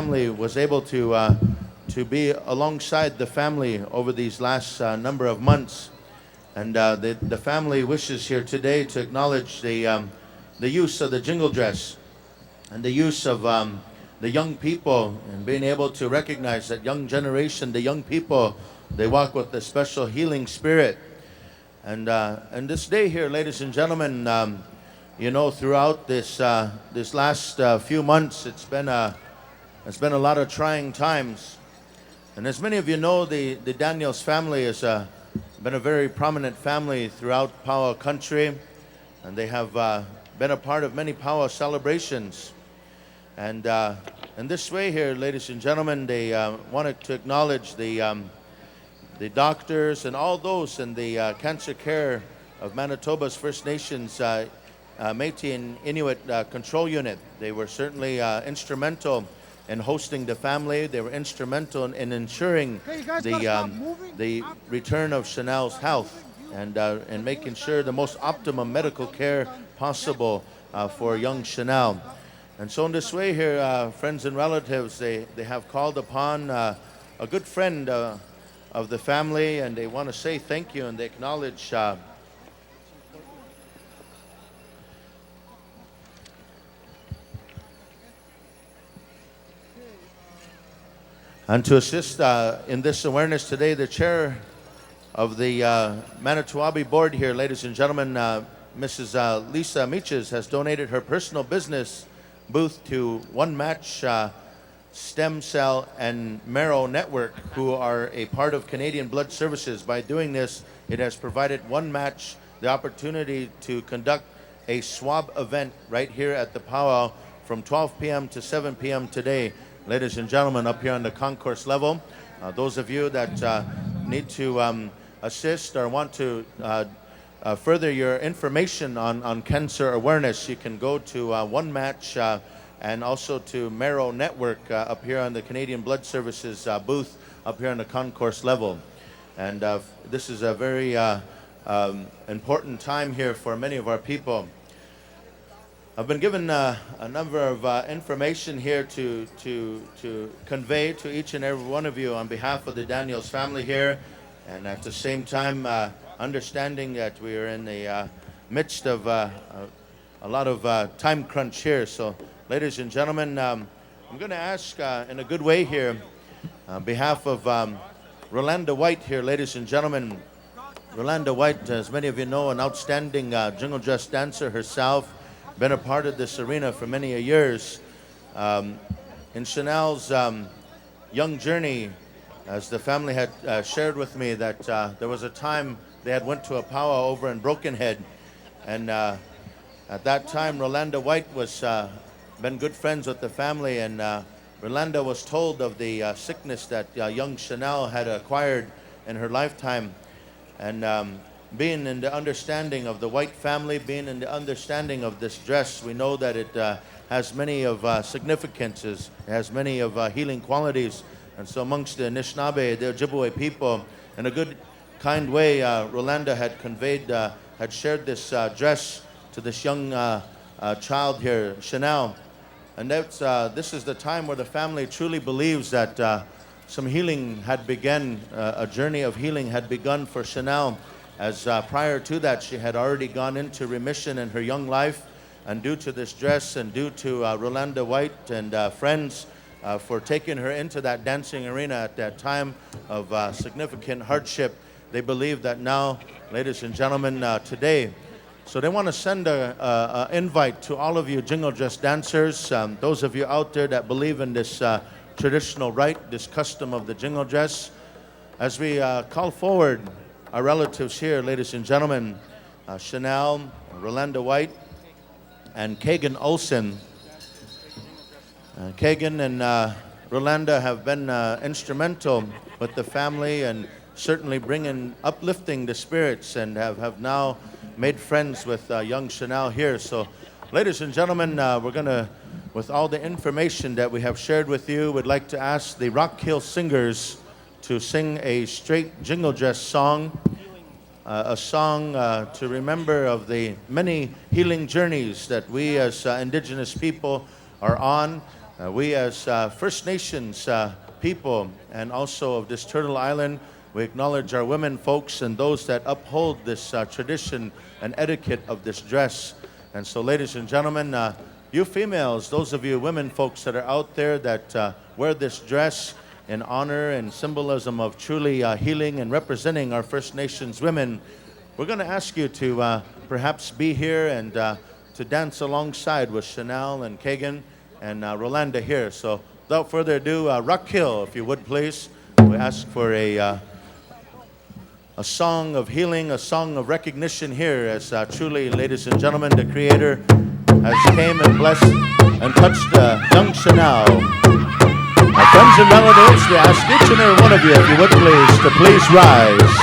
family was able to be alongside the family over these last number of months. And the family wishes here today to acknowledge the use of the jingle dress and the use of the young people, and being able to recognize that young generation, the young people, they walk with a special healing spirit. And this day here, ladies and gentlemen, you know, throughout this last few months, it's been a lot of trying times. And as many of you know, the Daniels family has been a very prominent family throughout PowWow country, and they have been a part of many PowWow celebrations. And in this way here, ladies and gentlemen, they wanted to acknowledge the doctors and all those in the cancer care of Manitoba's First Nations Métis and Inuit control unit. They were certainly instrumental in hosting the family. They were instrumental in ensuring the return of Chanel's health and making sure the most optimum medical care possible for young Chanel. And so in this way here, friends and relatives, they have called upon a good friend of the family, and they want to say thank you, and they acknowledge and to assist in this awareness today, the chair of the Manito Ahbee board here, ladies and gentlemen, Mrs. Lisa Meaches, has donated her personal business booth to One Match Stem Cell and Marrow Network, who are a part of Canadian Blood Services. By doing this, it has provided One Match the opportunity to conduct a swab event right here at the PowWow from 12 p.m. to 7 p.m. today. Ladies and gentlemen, up here on the concourse level, those of you that need to assist or want to further your information on cancer awareness, you can go to One Match and also to Marrow Network up here on the Canadian Blood Services booth up here on the concourse level. And this is a very important time here for many of our people. I've been given a number of information here to convey to each and every one of you on behalf of the Daniels family here, and at the same time understanding that we are in the midst of a lot of time crunch here. So, ladies and gentlemen, I'm going to ask in a good way here, on behalf of Rolanda White here, ladies and gentlemen. Rolanda White, as many of you know, an outstanding jingle dress dancer herself, been a part of this arena for many years. In Chanel's young journey, as the family had shared with me, that there was a time they had went to a powwow over in Broken Head, and at that time Rolanda White was been good friends with the family, and Rolanda was told of the sickness that young Chanel had acquired in her lifetime. And being in the understanding of the White family, being in the understanding of this dress, we know that it has many of significances, it has many of healing qualities. And so amongst the Anishinaabe, the Ojibwe people, in a good, kind way, Rolanda had conveyed, had shared this dress to this young child here, Chanel. And that's, this is the time where the family truly believes that some healing had begun, a journey of healing had begun for Chanel, as prior to that she had already gone into remission in her young life. And due to this dress and due to Rolanda White and friends for taking her into that dancing arena at that time of significant hardship, they believe that now, ladies and gentlemen, today, so they want to send an invite to all of you jingle dress dancers, those of you out there that believe in this traditional rite, this custom of the jingle dress, as we call forward our relatives here, ladies and gentlemen, Chanel, Rolanda White, and Kagan Olsen. Kagan and Rolanda have been instrumental with the family and certainly uplifting the spirits, and have now made friends with young Chanel here. So, ladies and gentlemen, we're going to, with all the information that we have shared with you, would like to ask the Rock Hill Singers to sing a straight jingle dress song, a song to remember of the many healing journeys that we as Indigenous people are on. We as First Nations people and also of this Turtle Island, we acknowledge our women folks and those that uphold this tradition and etiquette of this dress. And so, ladies and gentlemen, you females, those of you women folks that are out there that wear this dress in honor and symbolism of truly healing and representing our First Nations women, we're going to ask you to perhaps be here and to dance alongside with Chanel and Kagan and Rolanda here. So without further ado, Raquel, if you would please. We ask for a song of healing, a song of recognition here as truly, ladies and gentlemen, the Creator has came and blessed and touched young Chanel. My friends and relatives, we ask each and every one of you, if you would please, to please rise.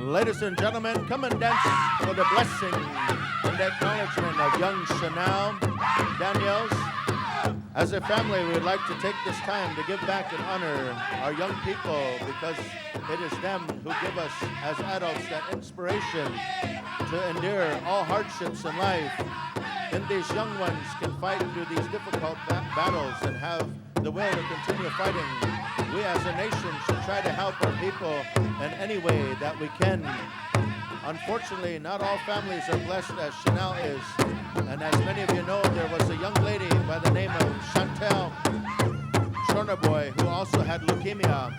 Ladies and gentlemen, come and dance for the blessing and the acknowledgement of young Chanel Daniels. As a family, we would like to take this time to give back and honor our young people because it is them who give us, as adults, that inspiration to endure all hardships in life. And these young ones can fight through these difficult battles and have the will to continue fighting. We as a nation should try to help our people in any way that we can. Unfortunately, not all families are blessed as Chanel is. And as many of you know, there was a young lady by the name of Chantel Shornaboy who also had leukemia.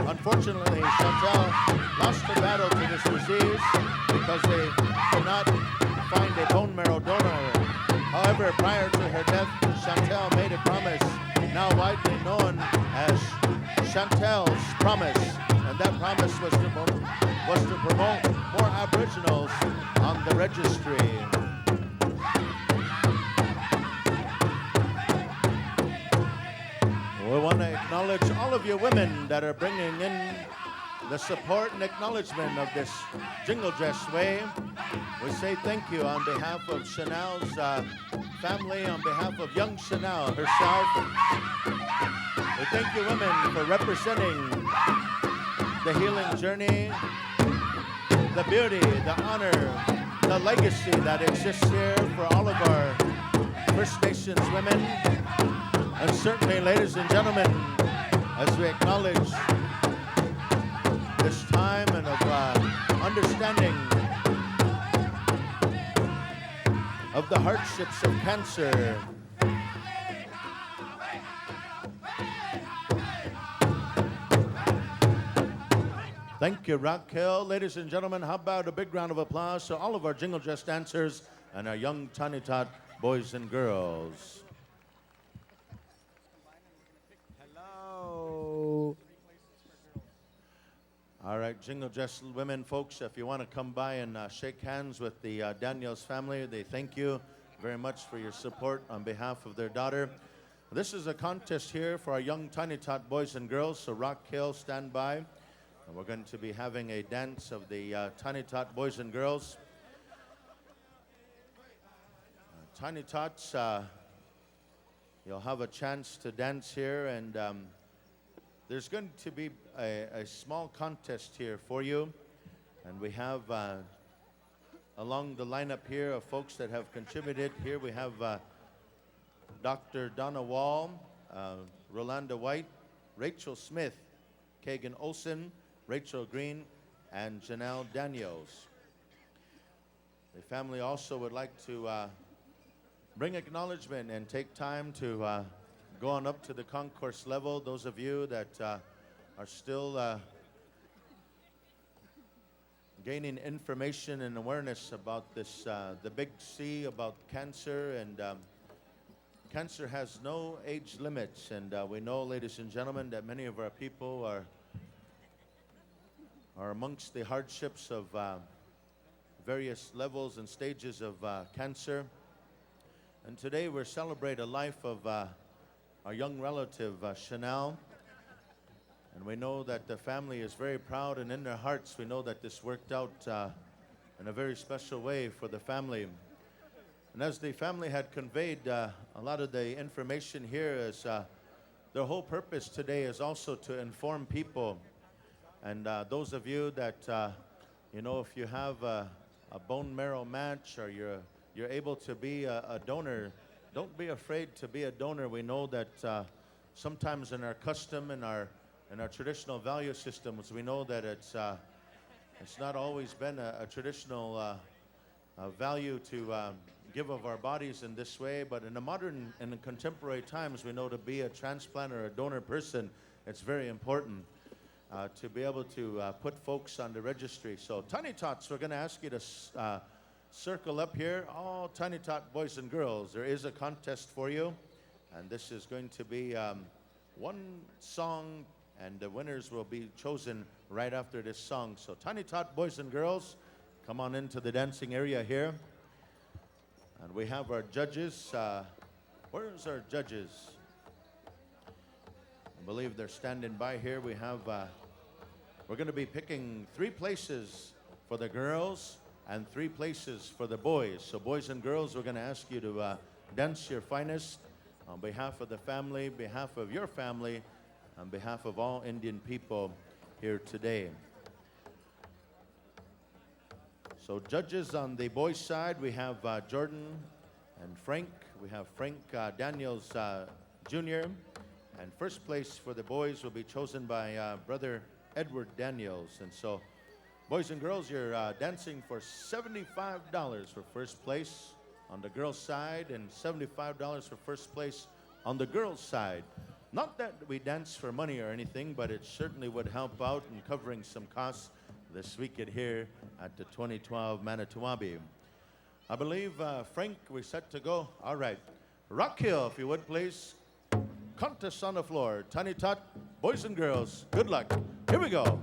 Unfortunately, Chantel lost the battle to this disease because they could not find a bone marrow donor. However, prior to her death, Chantel made a promise, now widely known as Chantel's Promise, and that promise was to promote more Aboriginals on the registry. We want to acknowledge all of you women that are bringing in the support and acknowledgement of this Jingle Dress Way. We say thank you on behalf of Chanel's family, on behalf of young Chanel herself. We thank you women for representing the healing journey, the beauty, the honor, the legacy that exists here for all of our First Nations women. And certainly, ladies and gentlemen, as we acknowledge this time and of understanding of the hardships of cancer. Thank you, Raquel. Ladies and gentlemen, how about a big round of applause to all of our Jingle Dress dancers and our young Tiny Tot boys and girls. Hello. All right, Jingle Dress women folks, if you want to come by and shake hands with the Daniels family, they thank you very much for your support on behalf of their daughter. This is a contest here for our young Tiny Tot boys and girls, so Raquel, stand by. And we're going to be having a dance of the Tiny Tot boys and girls. Tiny Tots, you'll have a chance to dance here, and there's going to be a small contest here for you. And we have along the lineup here of folks that have contributed. Here we have Dr. Donna Wall, Rolanda White, Rachel Smith, Kagan Olson, Rachel Green, and Janelle Daniels. The family also would like to bring acknowledgement and take time to go on up to the concourse level. Those of you that are still gaining information and awareness about this, the big C, about cancer, and cancer has no age limits. And we know, ladies and gentlemen, that many of our people are amongst the hardships of various levels and stages of cancer. And today we're celebrating a life of our young relative, Chanel. And we know that the family is very proud, and in their hearts we know that this worked out in a very special way for the family. And as the family had conveyed, a lot of the information here is their whole purpose today is also to inform people. And those of you that, if you have a bone marrow match or you're able to be a donor, don't be afraid to be a donor. We know that sometimes in our custom, in our traditional value systems, we know that it's not always been a traditional value to give of our bodies in this way, but in the modern and in contemporary times, we know to be a transplant or a donor person, it's very important to be able to put folks on the registry. So Tiny Tots, we're going to ask you to circle up here. All Tiny Tot boys and girls, there is a contest for you, and this is going to be one song, and the winners will be chosen right after this song. So Tiny Tot boys and girls, come on into the dancing area here. And we have our judges. Where's our judges? I believe they're standing by here. We have, we're going to be picking 3 places for the girls and 3 places for the boys. So boys and girls, we're going to ask you to dance your finest on behalf of the family, behalf of your family, on behalf of all Indian people here today. So judges on the boys' side, we have Jordan and Frank. We have Frank Daniels Jr. And first place for the boys will be chosen by Brother Edward Daniels. And so, boys and girls, you're dancing for $75 for first place on the girls' side and $75 for first place on the girls' side. Not that we dance for money or anything, but it certainly would help out in covering some costs this weekend here at the 2012 Manito Ahbee. I believe, Frank, we're set to go. All right. Rock Hill, if you would, please. Contest on the floor. Tiny Tot, boys and girls, good luck. Here we go.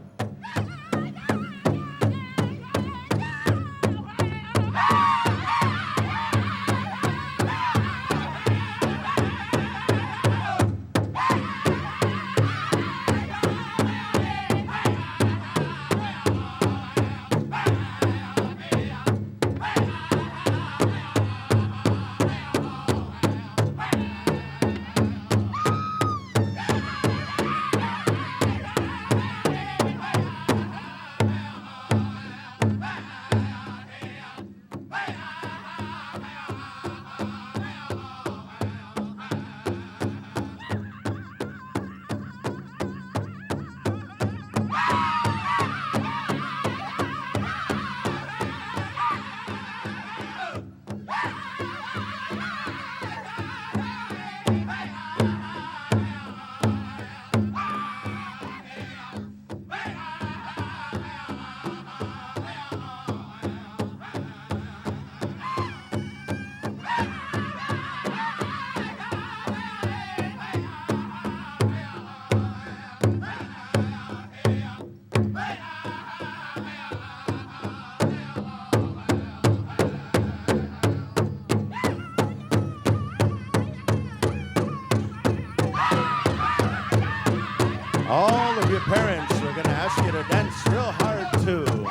All of your parents are going to ask you to dance real hard too.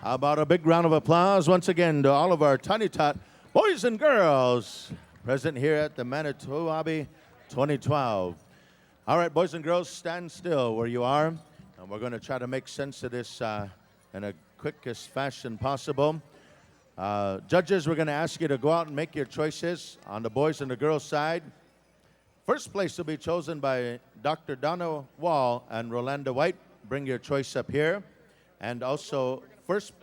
How about a big round of applause once again to all of our Tiny Tot boys and girls present here at the Manito Ahbee 2012. All right, boys and girls, stand still where you are, and we're going to try to make sense of this in a quickest fashion possible. Judges, we're going to ask you to go out and make your choices on the boys and the girls side. First place will be chosen by Dr. Donna Wall and Rolanda White. Bring your choice up here. And also, first...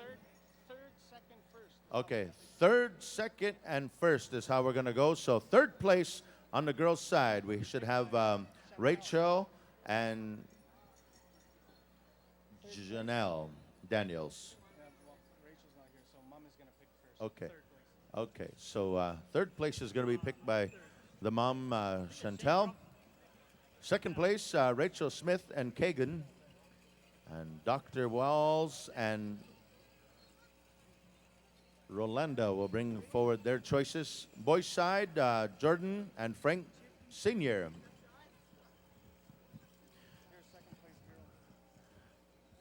Third, second, first. Okay, third, second, and first is how we're going to go. So third place on the girls' side, we should have Rachel and Janelle Daniels. Rachel's not here, so Mom is going to pick first. Okay. Okay, so third place is going to be picked by the mom, Chantel. Second place, Rachel Smith and Kagan. And Dr. Walls and Rolanda will bring forward their choices. Boys' side, Jordan and Frank Sr.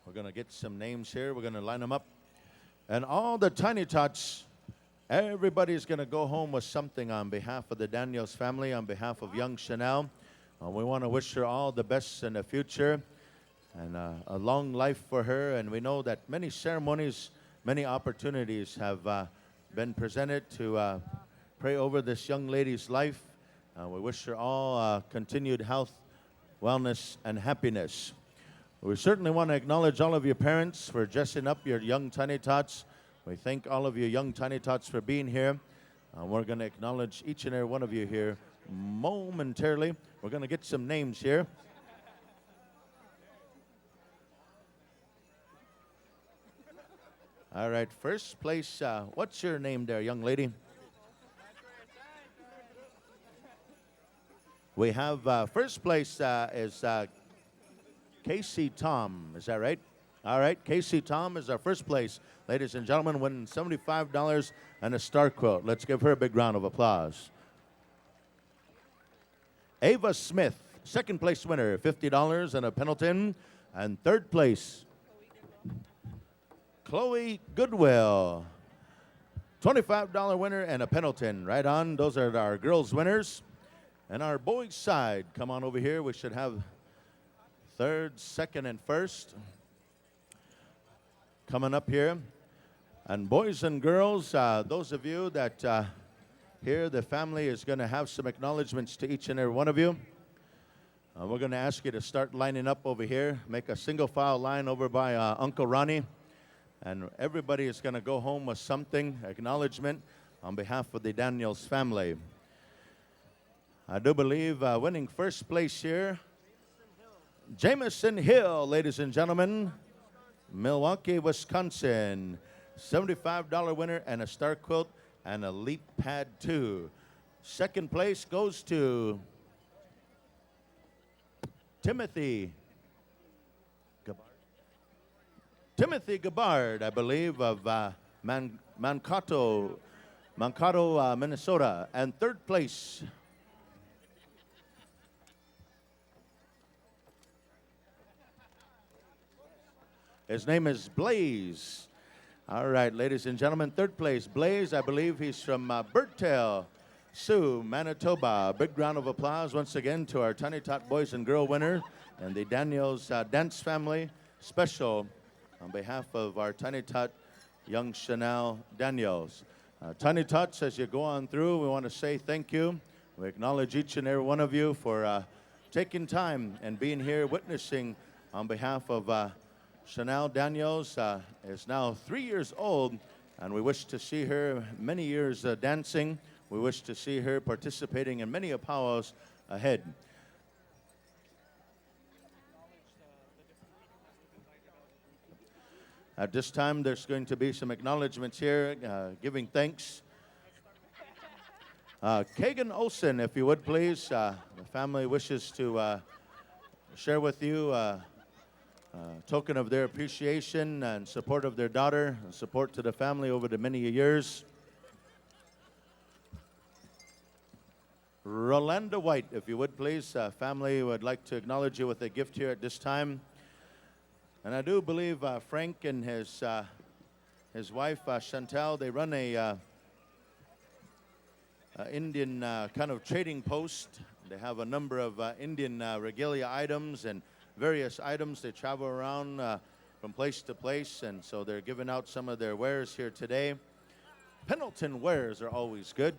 We're going to get some names here. We're going to line them up. And all the Tiny Tots, everybody's going to go home with something on behalf of the Daniels family, on behalf of young Chanel. We want to wish her all the best in the future and a long life for her. And we know that many ceremonies, many opportunities have been presented to pray over this young lady's life. We wish her all continued health, wellness, and happiness. We certainly want to acknowledge all of your parents for dressing up your young Tiny Tots. We thank all of you young Tiny Tots for being here. We're going to acknowledge each and every one of you here momentarily. We're going to get some names here. All right, first place, what's your name there, young lady? We have first place is Casey Tom, is that right? All right, Casey Tom is our first place. Ladies and gentlemen, winning $75 and a star quilt. Let's give her a big round of applause. Ava Smith, second place winner, $50 and a Pendleton. And third place, Chloe Goodwill, $25 winner and a Pendleton. Right on, those are our girls' winners. And our boys' side, come on over here. We should have third, second, and first coming up here. And boys and girls, those of you that here, the family is going to have some acknowledgments to each and every one of you. We're going to ask you to start lining up over here. Make a single file line over by Uncle Ronnie. And everybody is going to go home with something, acknowledgement, on behalf of the Daniels family. I do believe winning first place here, Jameson Hill, ladies and gentlemen, Milwaukee, Wisconsin. $75 winner and a star quilt and a Leap Pad 2. Second place goes to Timothy Gabbard, I believe, of Mankato, Minnesota. And third place, his name is Blaze. All right, ladies and gentlemen, third place, Blaze. I believe he's from Birdtail, Sioux, Manitoba. Big round of applause once again to our Tiny Tot boys and girl winner and the Daniels dance family special on behalf of our Tiny Tot young Chanel Daniels. Tiny Tots, as you go on through, we want to say thank you. We acknowledge each and every one of you for taking time and being here witnessing on behalf of Chanel Daniels. Is now 3 years old, and we wish to see her many years dancing. We wish to see her participating in many PowWows ahead. At this time, there's going to be some acknowledgments here, giving thanks. Kagan Olson, if you would please. The family wishes to share with you token of their appreciation and support of their daughter, and support to the family over the many years. Rolanda White, if you would please. Family would like to acknowledge you with a gift here at this time. And I do believe Frank and his his wife Chantal. They run a Indian kind of trading post. They have a number of Indian regalia items and various items. They travel around from place to place, and so they're giving out some of their wares here today. Pendleton wares are always good.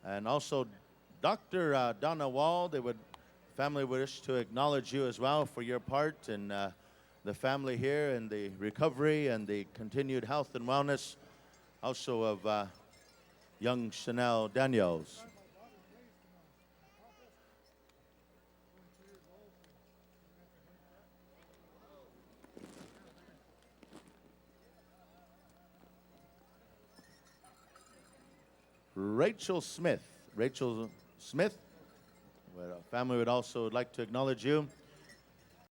And also Dr. Donna Wall, family would wish to acknowledge you as well for your part in the family here and the recovery and the continued health and wellness also of young Chanel Daniels. Rachel Smith. Rachel Smith, family would also like to acknowledge you.